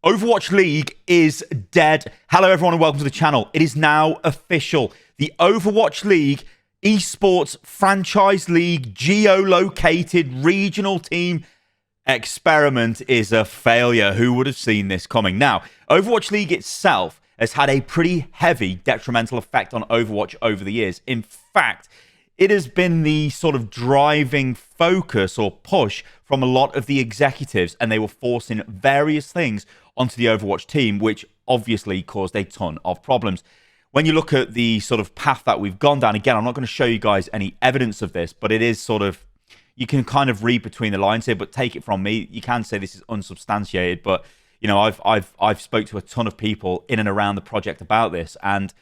Overwatch League is dead. Hello, everyone, and welcome to the channel. It is now official. The Overwatch League esports franchise league geolocated regional team experiment is a failure. Who would have seen this coming? Now, Overwatch League itself has had a pretty heavy detrimental effect on Overwatch over the years. In fact, it has been the sort of driving focus or push from a lot of the executives, and they were forcing various things onto the Overwatch team, which obviously caused a ton of problems. When you look at the sort of path that we've gone down, again, I'm not going to show you guys any evidence of this, but it is sort of, you can kind of read between the lines here, but take it from me. You can say this is unsubstantiated, but you know, I've spoke to a ton of people in and around the project about this, and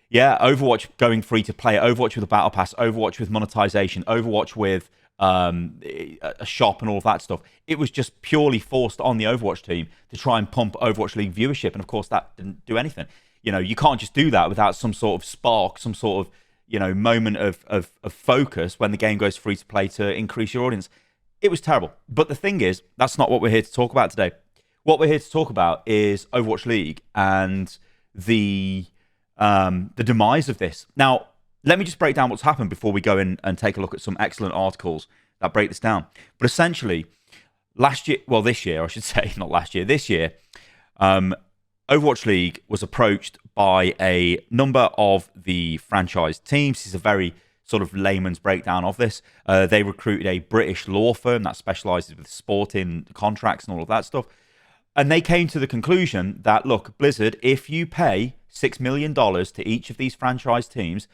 yeah, Overwatch going free to play, Overwatch with a battle pass, Overwatch with monetization, Overwatch with a shop and all of that stuff. It was just purely forced on the Overwatch team to try and pump Overwatch League viewership, and of course that didn't do anything. You know, you can't just do that without some sort of spark, some sort of, you know, moment of focus when the game goes free to play to increase your audience. It was terrible. But the thing is, that's not what we're here to talk about today. What we're here to talk about is Overwatch League and the demise of this. Now, let me just break down what's happened before we go in and take a look at some excellent articles that break this down. But essentially, this year, I should say, not last year, this year, Overwatch League was approached by a number of the franchise teams. This is a very sort of layman's breakdown of this. They recruited a British law firm that specializes with sporting contracts and all of that stuff. And they came to the conclusion that, look, Blizzard, if you pay $6 million to each of these franchise teams,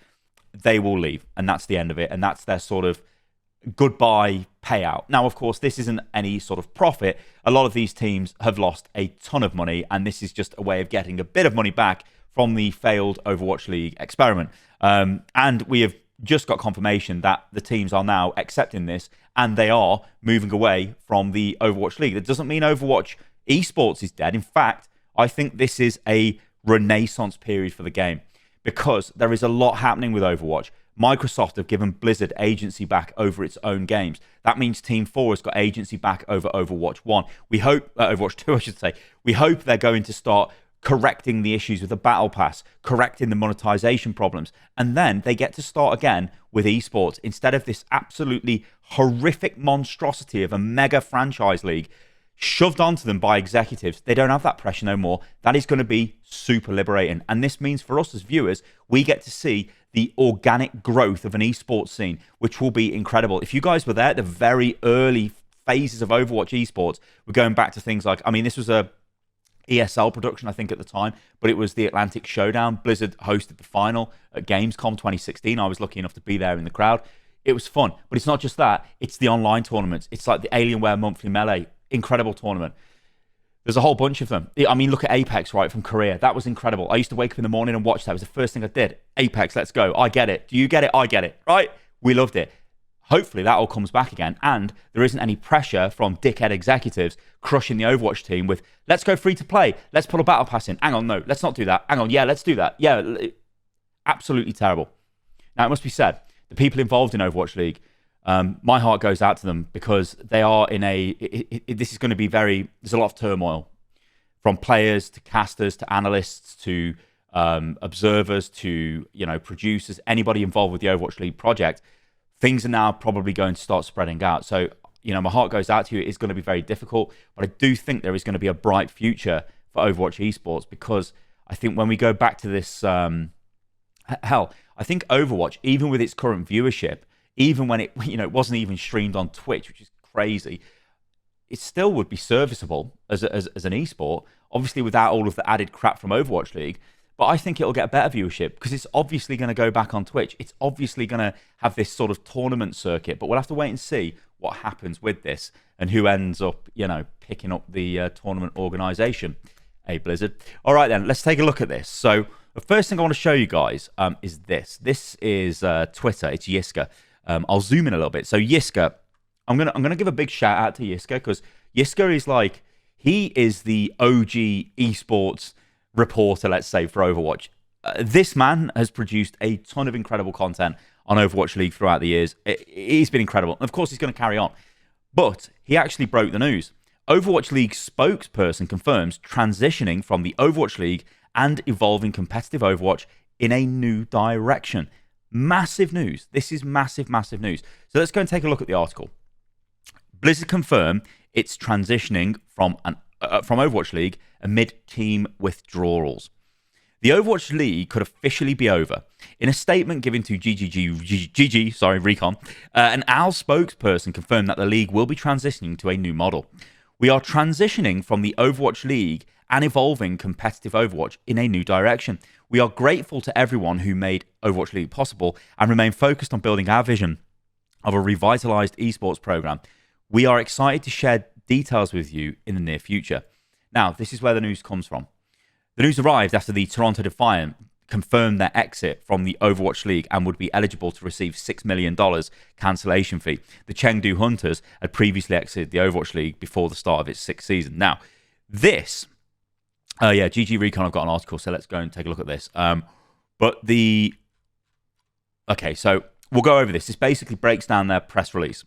they will leave. And that's the end of it. And that's their sort of goodbye payout. Now, of course, this isn't any sort of profit. A lot of these teams have lost a ton of money, and this is just a way of getting a bit of money back from the failed Overwatch League experiment. And we have just got confirmation that the teams are now accepting this, and they are moving away from the Overwatch League. That doesn't mean Overwatch esports is dead. In fact, I think this is a renaissance period for the game, because there is a lot happening with Overwatch. Microsoft have given Blizzard agency back over its own games. That means Team 4 has got agency back over Overwatch 1. We hope, Overwatch 2, I should say. We hope they're going to start correcting the issues with the Battle Pass, correcting the monetization problems, and then they get to start again with esports instead of this absolutely horrific monstrosity of a mega franchise league shoved onto them by executives. They don't have that pressure no more. That is going to be super liberating. And this means for us as viewers, we get to see the organic growth of an esports scene, which will be incredible. If you guys were there at the very early phases of Overwatch esports, we're going back to things like, I mean, this was a ESL production, I think, at the time, but it was the Atlantic Showdown. Blizzard hosted the final at Gamescom 2016. I was lucky enough to be there in the crowd. It was fun, but it's not just that. It's the online tournaments. It's like the Alienware Monthly Melee. Incredible tournament. There's a whole bunch of them. I mean, look at Apex, right, from Korea. That was incredible. I used to wake up in the morning and watch that. It was the first thing I did. Apex, let's go. I get it. Do you get it? I get it, right? We loved it. Hopefully that all comes back again, and there isn't any pressure from dickhead executives crushing the Overwatch team with, let's go free to play. Let's put a battle pass in. Hang on, no, let's not do that. Hang on, yeah, let's do that. Yeah, absolutely terrible. Now, it must be said, the people involved in Overwatch League, my heart goes out to them, because they are in this is going to be there's a lot of turmoil, from players to casters to analysts to observers to, you know, producers, anybody involved with the Overwatch League project. Things are now probably going to start spreading out. So, you know, my heart goes out to you. It is going to be very difficult, but I do think there is going to be a bright future for Overwatch esports, because I think when we go back to this, hell, I think Overwatch, even with its current viewership, even when it, you know, it wasn't even streamed on Twitch, which is crazy, it still would be serviceable as an esport, obviously without all of the added crap from Overwatch League. But I think it'll get better viewership, because it's obviously going to go back on Twitch. It's obviously going to have this sort of tournament circuit, but we'll have to wait and see what happens with this and who ends up, you know, picking up the tournament organization. Hey, Blizzard. All right, then, let's take a look at this. So the first thing I want to show you guys is this. This is Twitter. It's Yiska. I'll zoom in a little bit. So Yiska, I'm gonna give a big shout out to Yiska, because Yiska is like, he is the OG esports reporter, let's say, for Overwatch. This man has produced a ton of incredible content on Overwatch League throughout the years. He's been incredible. And of course, he's going to carry on. But he actually broke the news. Overwatch League spokesperson confirms transitioning from the Overwatch League and evolving competitive Overwatch in a new direction. Massive news. This is massive, massive news. So let's go and take a look at the article. Blizzard confirmed it's transitioning from Overwatch League amid team withdrawals. The Overwatch League could officially be over. In a statement given to Recon, an OWL spokesperson confirmed that the league will be transitioning to a new model. We are transitioning from the Overwatch League and evolving competitive Overwatch in a new direction. We are grateful to everyone who made Overwatch League possible and remain focused on building our vision of a revitalized esports program. We are excited to share details with you in the near future. Now, this is where the news comes from. The news arrived after the Toronto Defiant confirmed their exit from the Overwatch League and would be eligible to receive $6 million cancellation fee. The Chengdu Hunters had previously exited the Overwatch League before the start of its sixth season. Now, this, GG Recon, I've got an article, so let's go and take a look at this. Okay, so we'll go over this. This basically breaks down their press release.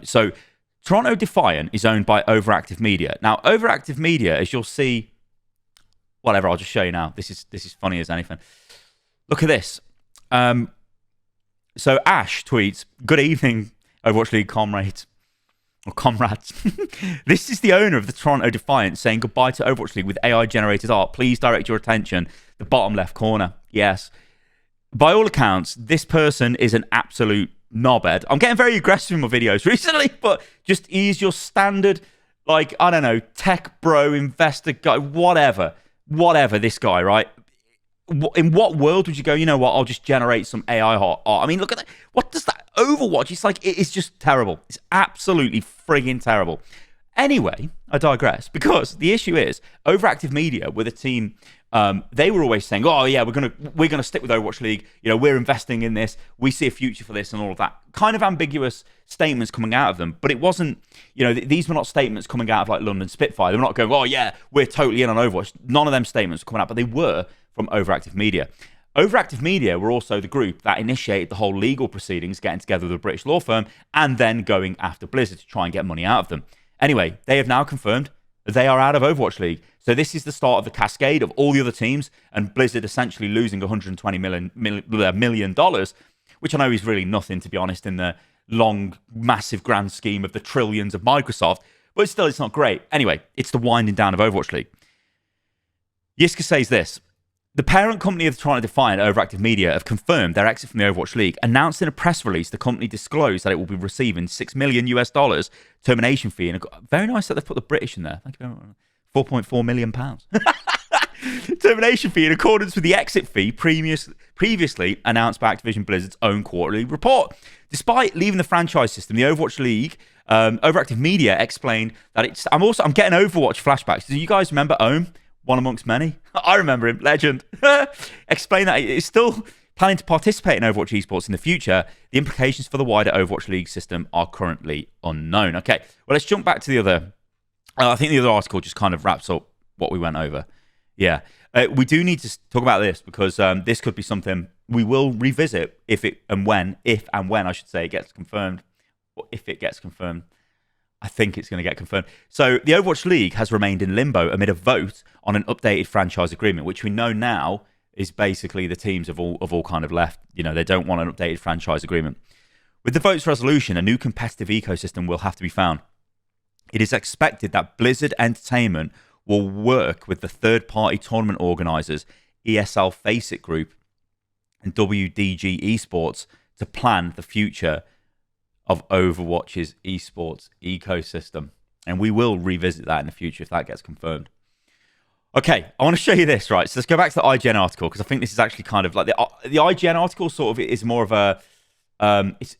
So Toronto Defiant is owned by Overactive Media. Now, Overactive Media, as you'll see, whatever, I'll just show you now. This is funny as anything. Look at this. So Ash tweets, "Good evening, Overwatch League comrades." This is the owner of the Toronto Defiant saying goodbye to Overwatch League with AI-generated art. Please direct your attention the bottom left corner. Yes. By all accounts, this person is an absolute knobhead. I'm getting very aggressive in my videos recently, but just he's your standard, like, I don't know, tech bro, investor guy, whatever, this guy, right? In what world would you go, you know what, I'll just generate some AI art? I mean, look at that. What does that Overwatch? It's like, it is just terrible. It's absolutely frigging terrible. Anyway, I digress, because the issue is Overactive Media with a team, they were always saying, oh yeah, we're gonna stick with Overwatch League, you know, we're investing in this, we see a future for this and all of that. Kind of ambiguous statements coming out of them, but it wasn't, you know, these were not statements coming out of like London Spitfire. They were not going, oh yeah, we're totally in on Overwatch. None of them statements were coming out, but they were from Overactive Media. Overactive Media were also the group that initiated the whole legal proceedings, getting together with a British law firm and then going after Blizzard to try and get money out of them. Anyway, they have now confirmed that they are out of Overwatch League. So this is the start of the cascade of all the other teams and Blizzard essentially losing $120 million, which I know is really nothing, to be honest, in the long, massive grand scheme of the trillions of Microsoft, but still, it's not great. Anyway, it's the winding down of Overwatch League. Yiska says this: the parent company of the Toronto Defiant, Overactive Media, have confirmed their exit from the Overwatch League. Announced in a press release, the company disclosed that it will be receiving $6 million termination fee. And very nice that they've put the British in there. Thank you very much. £4.4 million. Termination fee in accordance with the exit fee previously announced by Activision Blizzard's own quarterly report. Despite leaving the franchise system, the Overwatch League, Overactive Media explained that it's... I'm getting Overwatch flashbacks. Do you guys remember Ohm? One amongst many. I remember him. Legend. Explain that it's still planning to participate in Overwatch esports in the future. The implications for the wider Overwatch League system are currently unknown. Okay, well, let's jump back to the other... I think the other article just kind of wraps up what we went over. Yeah. We do need to talk about this because this could be something we will revisit if and when I should say, it gets confirmed. Or if it gets confirmed. I think it's going to get confirmed. So the Overwatch League has remained in limbo amid a vote on an updated franchise agreement, which we know now is basically the teams have all kind of left. You know, they don't want an updated franchise agreement. With the vote's resolution, a new competitive ecosystem will have to be found. It is expected that Blizzard Entertainment will work with the third-party tournament organisers, ESL Faceit Group and WDG Esports, to plan the future of Overwatch's esports ecosystem. And we will revisit that in the future if that gets confirmed. Okay, I want to show you this, right? So let's go back to the IGN article, because I think this is actually kind of like the IGN article sort of is more of a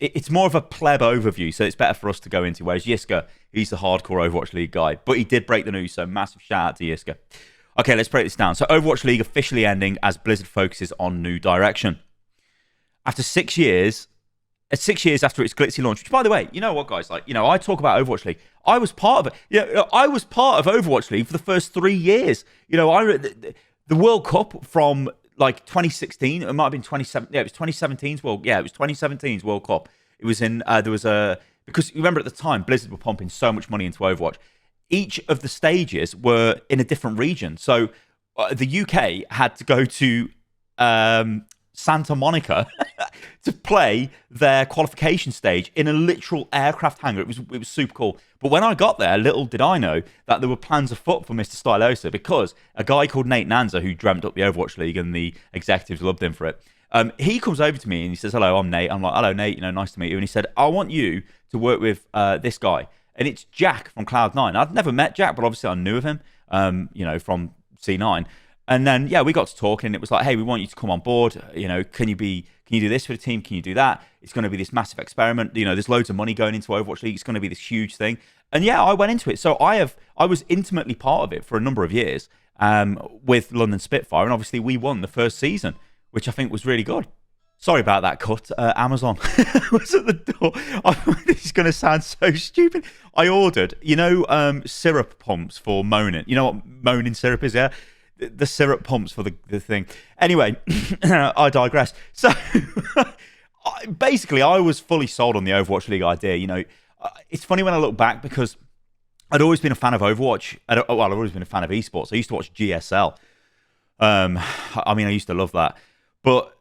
it's more of a pleb overview, so it's better for us to go into, whereas Yiska, he's the hardcore Overwatch League guy, but he did break the news, so massive shout out to Yiska. Okay, let's break this down. So Overwatch League officially ending as Blizzard focuses on new direction. After 6 years... 6 years after its glitzy launch, which, by the way, you know what, guys? Like, you know, I talk about Overwatch League. I was part of it. Yeah, I was part of Overwatch League for the first 3 years. You know, the World Cup from like 2016. It might have been 2017. Yeah, it was 2017's World. Yeah, it was 2017's World Cup. It was in. There was a because you remember at the time Blizzard were pumping so much money into Overwatch. each of the stages were in a different region. So the UK had to go to Santa Monica to play their qualification stage in a literal aircraft hangar. It was super cool. But when I got there, little did I know that there were plans afoot for Mr. Stylosa, because a guy called Nate Nanza, who dreamt up the Overwatch League and the executives loved him for it, he comes over to me and he says, "Hello, I'm Nate." I'm like, "Hello, Nate, nice to meet you." And he said, "I want you to work with this guy." And it's Jack from Cloud9. I'd never met Jack, but obviously I knew of him, from C9. And then, we got to talking, and it was like, "Hey, we want you to come on board. Can you do this for the team? Can you do that? It's going to be this massive experiment. There's loads of money going into Overwatch League. It's going to be this huge thing." And I went into it. So I was intimately part of it for a number of years with London Spitfire, and obviously we won the first season, which I think was really good. Sorry about that cut. Amazon was at the door. This is going to sound so stupid. I ordered, syrup pumps for moaning. You know what moaning syrup is, yeah? The syrup pumps for the thing. Anyway, I digress. So basically, I was fully sold on the Overwatch League idea. It's funny when I look back, because I'd always been a fan of Overwatch. I'd always been a fan of esports. I used to watch GSL. I used to love that. But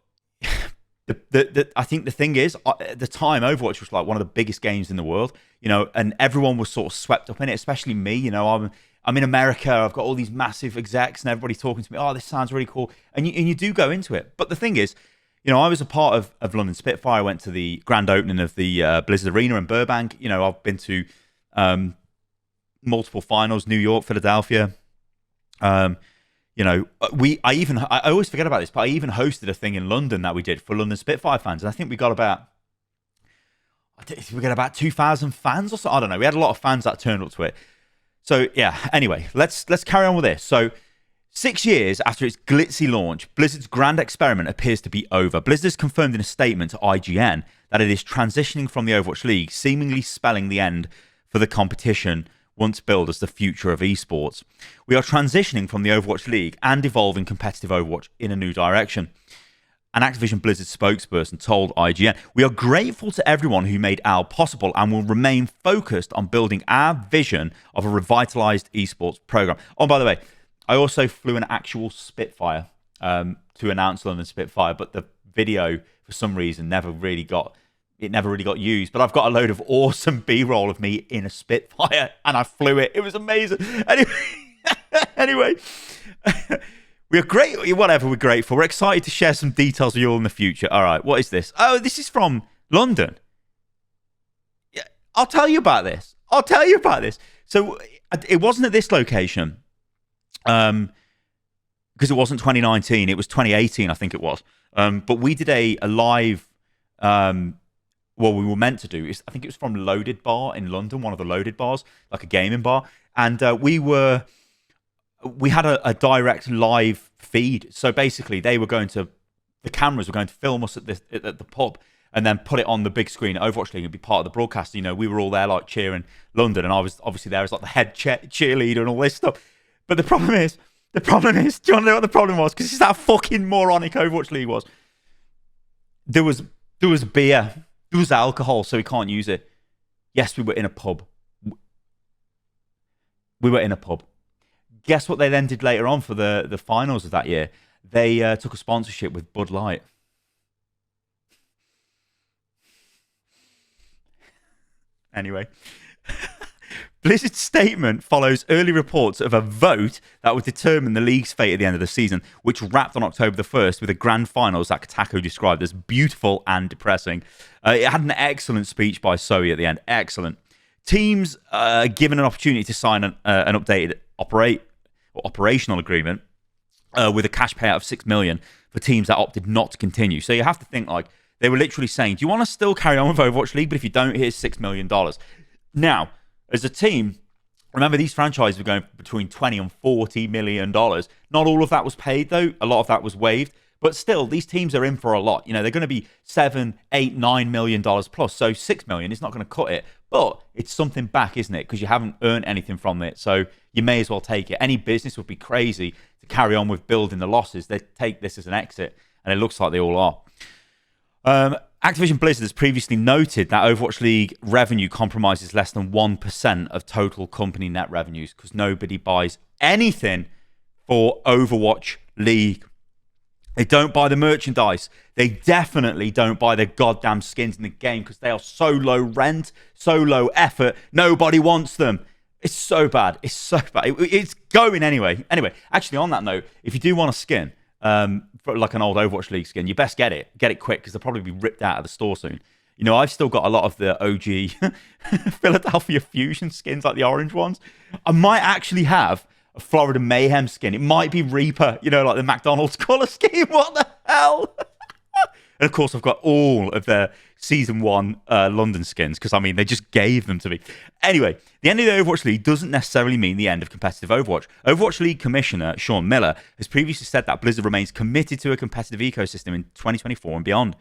I think the thing is, at the time, Overwatch was like one of the biggest games in the world, and everyone was sort of swept up in it, especially me. I'm in America. I've got all these massive execs and everybody talking to me. "Oh, this sounds really cool." And you do go into it. But the thing is, I was a part of London Spitfire. I went to the grand opening of the Blizzard Arena in Burbank. I've been to multiple finals, New York, Philadelphia. I always forget about this, but I even hosted a thing in London that we did for London Spitfire fans. And I think we got about 2,000 fans or so. I don't know. We had a lot of fans that turned up to it. So anyway, let's carry on with this. So 6 years after its glitzy launch, Blizzard's grand experiment appears to be over. Blizzard has confirmed in a statement to IGN that it is transitioning from the Overwatch League, seemingly spelling the end for the competition once billed as the future of esports. "We are transitioning from the Overwatch League and evolving competitive Overwatch in a new direction," an Activision Blizzard spokesperson told IGN. "We are grateful to everyone who made OWL possible and will remain focused on building our vision of a revitalized esports program." Oh, by the way, I also flew an actual Spitfire to announce London Spitfire, but the video, for some reason, never really got used. But I've got a load of awesome B-roll of me in a Spitfire, and I flew it. It was amazing. Anyway. We're great. Whatever, we're grateful. We're excited to share some details with you all in the future. All right, what is this? Oh, this is from London. Yeah, I'll tell you about this. So it wasn't at this location, because it wasn't 2019. It was 2018, I think it was. But we did a live. We were meant to do. I think it was from Loaded Bar in London, one of the Loaded bars, like a gaming bar, and we had a direct live feed. So basically, the cameras were going to film us at the pub and then put it on the big screen at Overwatch League and be part of the broadcast. We were all there like cheering London, and I was obviously there as like the head cheerleader and all this stuff. But the problem is, do you want to know what the problem was? Because it's that fucking moronic Overwatch League was. There was beer, there was alcohol, so we can't use it. Yes, we were in a pub. Guess what they then did later on for the finals of that year? They took a sponsorship with Bud Light. Anyway, Blizzard's statement follows early reports of a vote that would determine the league's fate at the end of the season, which wrapped on October the 1st with a grand finals that Kotaku described as beautiful and depressing. It had an excellent speech by Zoe at the end. Excellent. Teams given an opportunity to sign an updated operational agreement with a cash payout of $6 million for teams that opted not to continue. So you have to think, like, they were literally saying, do you want to still carry on with Overwatch League? But if you don't, here's $6 million. Now, as a team, remember, these franchises were going between $20 and $40 million. Not all of that was paid, though. A lot of that was waived. But still, these teams are in for a lot. They're going to be $7, $8, $9 million plus. So $6 million is not going to cut it. But it's something back, isn't it? Because you haven't earned anything from it. So you may as well take it. Any business would be crazy to carry on with building the losses. They take this as an exit, and it looks like they all are. Activision Blizzard has previously noted that Overwatch League revenue compromises less than 1% of total company net revenues because nobody buys anything for Overwatch League. They don't buy the merchandise. They definitely don't buy their goddamn skins in the game because they are so low rent, so low effort. Nobody wants them. It's so bad. It's so bad. It's going anyway. Anyway, actually, on that note, if you do want a skin, for like an old Overwatch League skin, you best get it. Get it quick because they'll probably be ripped out of the store soon. You know, I've still got a lot of the OG Philadelphia Fusion skins, like the orange ones. I might actually have a Florida Mayhem skin. It might be Reaper, you know, like the McDonald's color scheme. What the hell? And of course, I've got all of their Season 1 London skins because, I mean, they just gave them to me. Anyway, the end of the Overwatch League doesn't necessarily mean the end of competitive Overwatch. Overwatch League Commissioner Sean Miller has previously said that Blizzard remains committed to a competitive ecosystem in 2024 and beyond.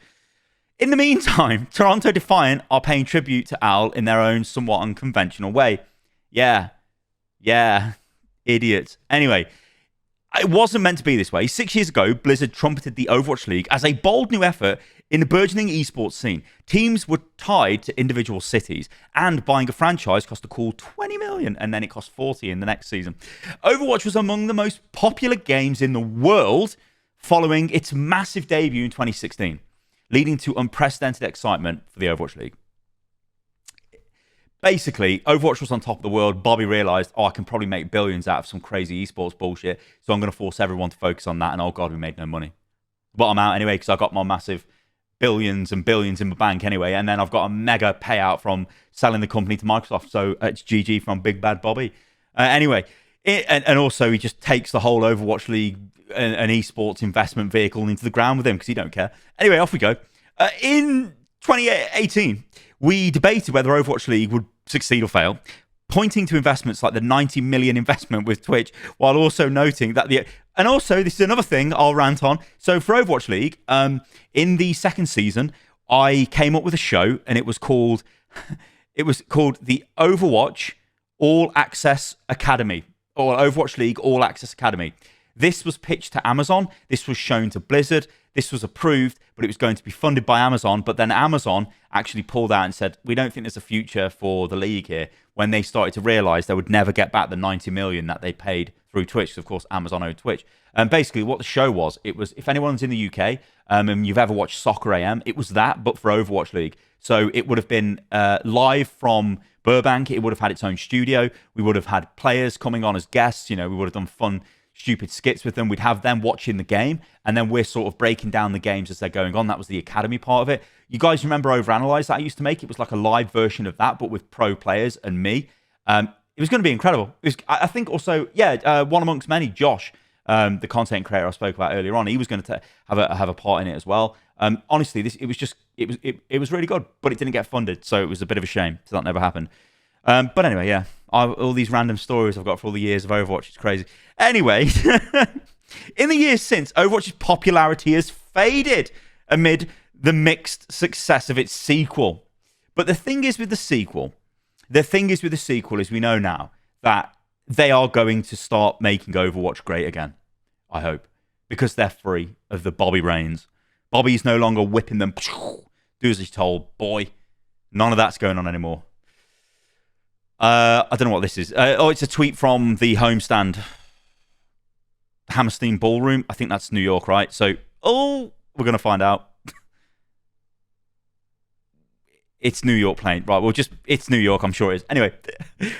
In the meantime, Toronto Defiant are paying tribute to Al in their own somewhat unconventional way. Yeah, idiots. Anyway, it wasn't meant to be this way. 6 years ago, Blizzard trumpeted the Overwatch League as a bold new effort in the burgeoning esports scene. Teams were tied to individual cities, and buying a franchise cost a cool $20 million, and then it cost $40 in the next season. Overwatch was among the most popular games in the world following its massive debut in 2016, leading to unprecedented excitement for the Overwatch League. Basically, Overwatch was on top of the world. Bobby realized, I can probably make billions out of some crazy esports bullshit, so I'm going to force everyone to focus on that, and oh god, we made no money. But I'm out anyway, because I got my massive billions and billions in my bank anyway, and then I've got a mega payout from selling the company to Microsoft, so it's GG from Big Bad Bobby. Anyway, and also he just takes the whole Overwatch League, an esports investment vehicle, into the ground with him, because he don't care. Anyway, off we go. In 2018, we debated whether Overwatch League would succeed or fail, pointing to investments like the 90 million investment with Twitch, while also noting that and also, this is another thing I'll rant on. So for Overwatch League, in the second season, I came up with a show, and it was called the Overwatch All Access Academy, or Overwatch League All Access Academy. This was pitched to Amazon. This was shown to Blizzard. This was approved, but it was going to be funded by Amazon. But then Amazon actually pulled out and said, we don't think there's a future for the league here, when they started to realize they would never get back the 90 million that they paid through Twitch, because of course Amazon owned Twitch. And basically what the show was, it was, if anyone's in the UK and you've ever watched Soccer AM, it was that, but for Overwatch League. So it would have been live from Burbank. It would have had its own studio. We would have had players coming on as guests. You know, we would have done fun, stupid skits with them. We'd have them watching the game, and then we're sort of breaking down the games as they're going on. That was the academy part of it. You guys remember Overanalyze that I used to make? It was like a live version of that, but with pro players and me. It was going to be incredible. I think also, one amongst many, Josh, the content creator I spoke about earlier on, he was going to have a part in it as well. Honestly, it was really good, but it didn't get funded, so it was a bit of a shame. So that never happened. But anyway, yeah, all these random stories I've got for all the years of Overwatch, it's crazy. Anyway, in the years since, Overwatch's popularity has faded amid the mixed success of its sequel. But the thing is with the sequel is we know now that they are going to start making Overwatch great again. I hope. Because they're free of the Bobby reins. Bobby's no longer whipping them. Do as he's told, boy. None of that's going on anymore. I don't know what this is. It's a tweet from the homestand. Hammerstein Ballroom. I think that's New York, right? So, we're going to find out. It's New York playing. Right, it's New York, I'm sure it is. Anyway,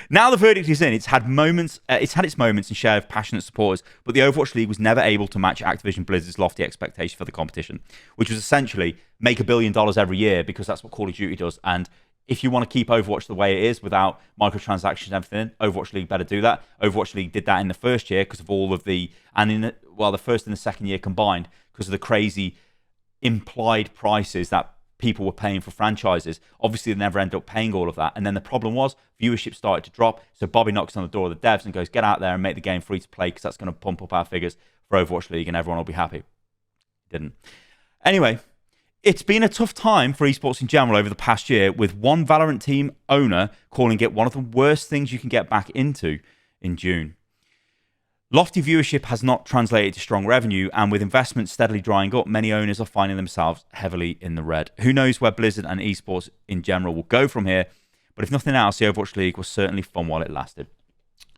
now the verdict is in. It's had its moments and share of passionate supporters, but the Overwatch League was never able to match Activision Blizzard's lofty expectation for the competition, which was essentially make $1 billion every year, because that's what Call of Duty does. And if you want to keep Overwatch the way it is without microtransactions and everything, Overwatch League better do that. Overwatch League did that in the first year because of all of the first and the second year combined, because of the crazy implied prices that people were paying for franchises. Obviously, they never ended up paying all of that. And then the problem was viewership started to drop. So Bobby knocks on the door of the devs and goes, get out there and make the game free to play, because that's going to pump up our figures for Overwatch League and everyone will be happy. Didn't. Anyway, it's been a tough time for esports in general over the past year, with one Valorant team owner calling it one of the worst things you can get back into in June. Lofty viewership has not translated to strong revenue, and with investment steadily drying up, many owners are finding themselves heavily in the red. Who knows where Blizzard and esports in general will go from here, but if nothing else, the Overwatch League was certainly fun while it lasted.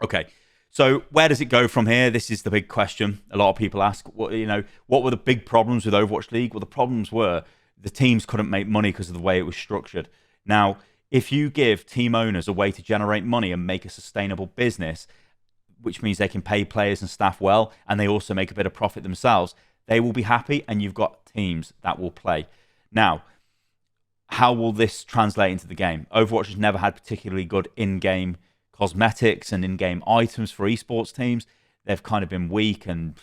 Okay, so where does it go from here? This is the big question. A lot of people ask, what were the big problems with Overwatch League? Well, the problems were the teams couldn't make money because of the way it was structured. Now, if you give team owners a way to generate money and make a sustainable business, which means they can pay players and staff well, and they also make a bit of profit themselves, they will be happy, and you've got teams that will play. Now, how will this translate into the game? Overwatch has never had particularly good in-game cosmetics and in-game items for esports teams. They've kind of been weak, and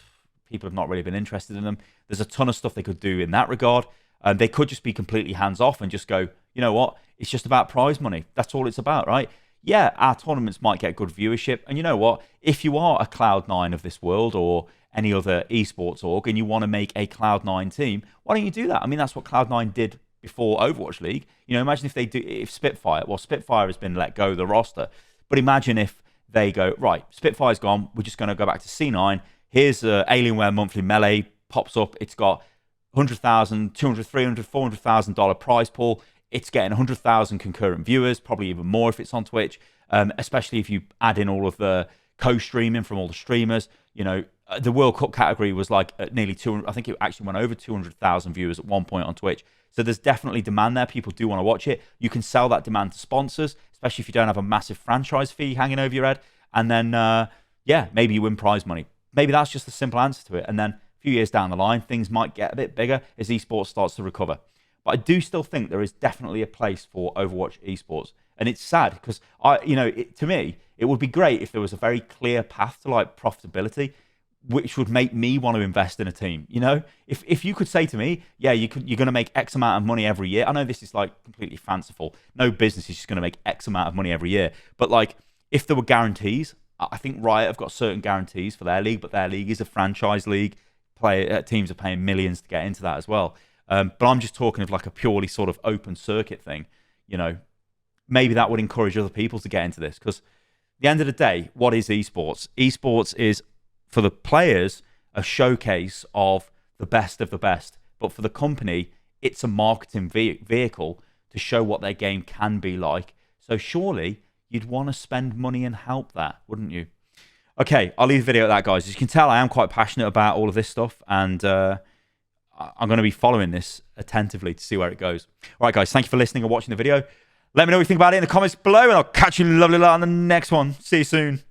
people have not really been interested in them. There's a ton of stuff they could do in that regard. They could just be completely hands-off and just go, you know what? It's just about prize money. That's all it's about, right? Yeah, our tournaments might get good viewership. And you know what? If you are a Cloud9 of this world or any other esports org and you want to make a Cloud9 team, why don't you do that? I mean, that's what Cloud9 did before Overwatch League. Imagine if Spitfire has been let go of the roster. But imagine if they go, right, Spitfire's gone. We're just going to go back to C9. Here's Alienware Monthly Melee pops up. It's got $100,000, $200,000, $300,000, $400,000 prize pool. It's getting 100,000 concurrent viewers, probably even more if it's on Twitch, especially if you add in all of the co-streaming from all the streamers. The World Cup category was like nearly 200. I think it actually went over 200,000 viewers at one point on Twitch. So there's definitely demand there. People do want to watch it. You can sell that demand to sponsors, especially if you don't have a massive franchise fee hanging over your head. And then, maybe you win prize money. Maybe that's just the simple answer to it. And then a few years down the line, things might get a bit bigger as esports starts to recover. But I do still think there is definitely a place for Overwatch esports. And it's sad because, to me, it would be great if there was a very clear path to like profitability, which would make me want to invest in a team. If you could say to me, yeah, you're going to make X amount of money every year. I know this is like completely fanciful. No business is just going to make X amount of money every year. But like, if there were guarantees, I think Riot have got certain guarantees for their league, but their league is a franchise league. Teams are paying millions to get into that as well. But I'm just talking of like a purely sort of open circuit thing. Maybe that would encourage other people to get into this, because at the end of the day, what is esports? Esports is, for the players, a showcase of the best of the best. But for the company, it's a marketing vehicle to show what their game can be like. So surely you'd want to spend money and help that, wouldn't you? Okay, I'll leave the video at that, guys. As you can tell, I am quite passionate about all of this stuff, and I'm going to be following this attentively to see where it goes. All right, guys, thank you for listening or watching the video. Let me know what you think about it in the comments below, and I'll catch you lovely lot on the next one. See you soon.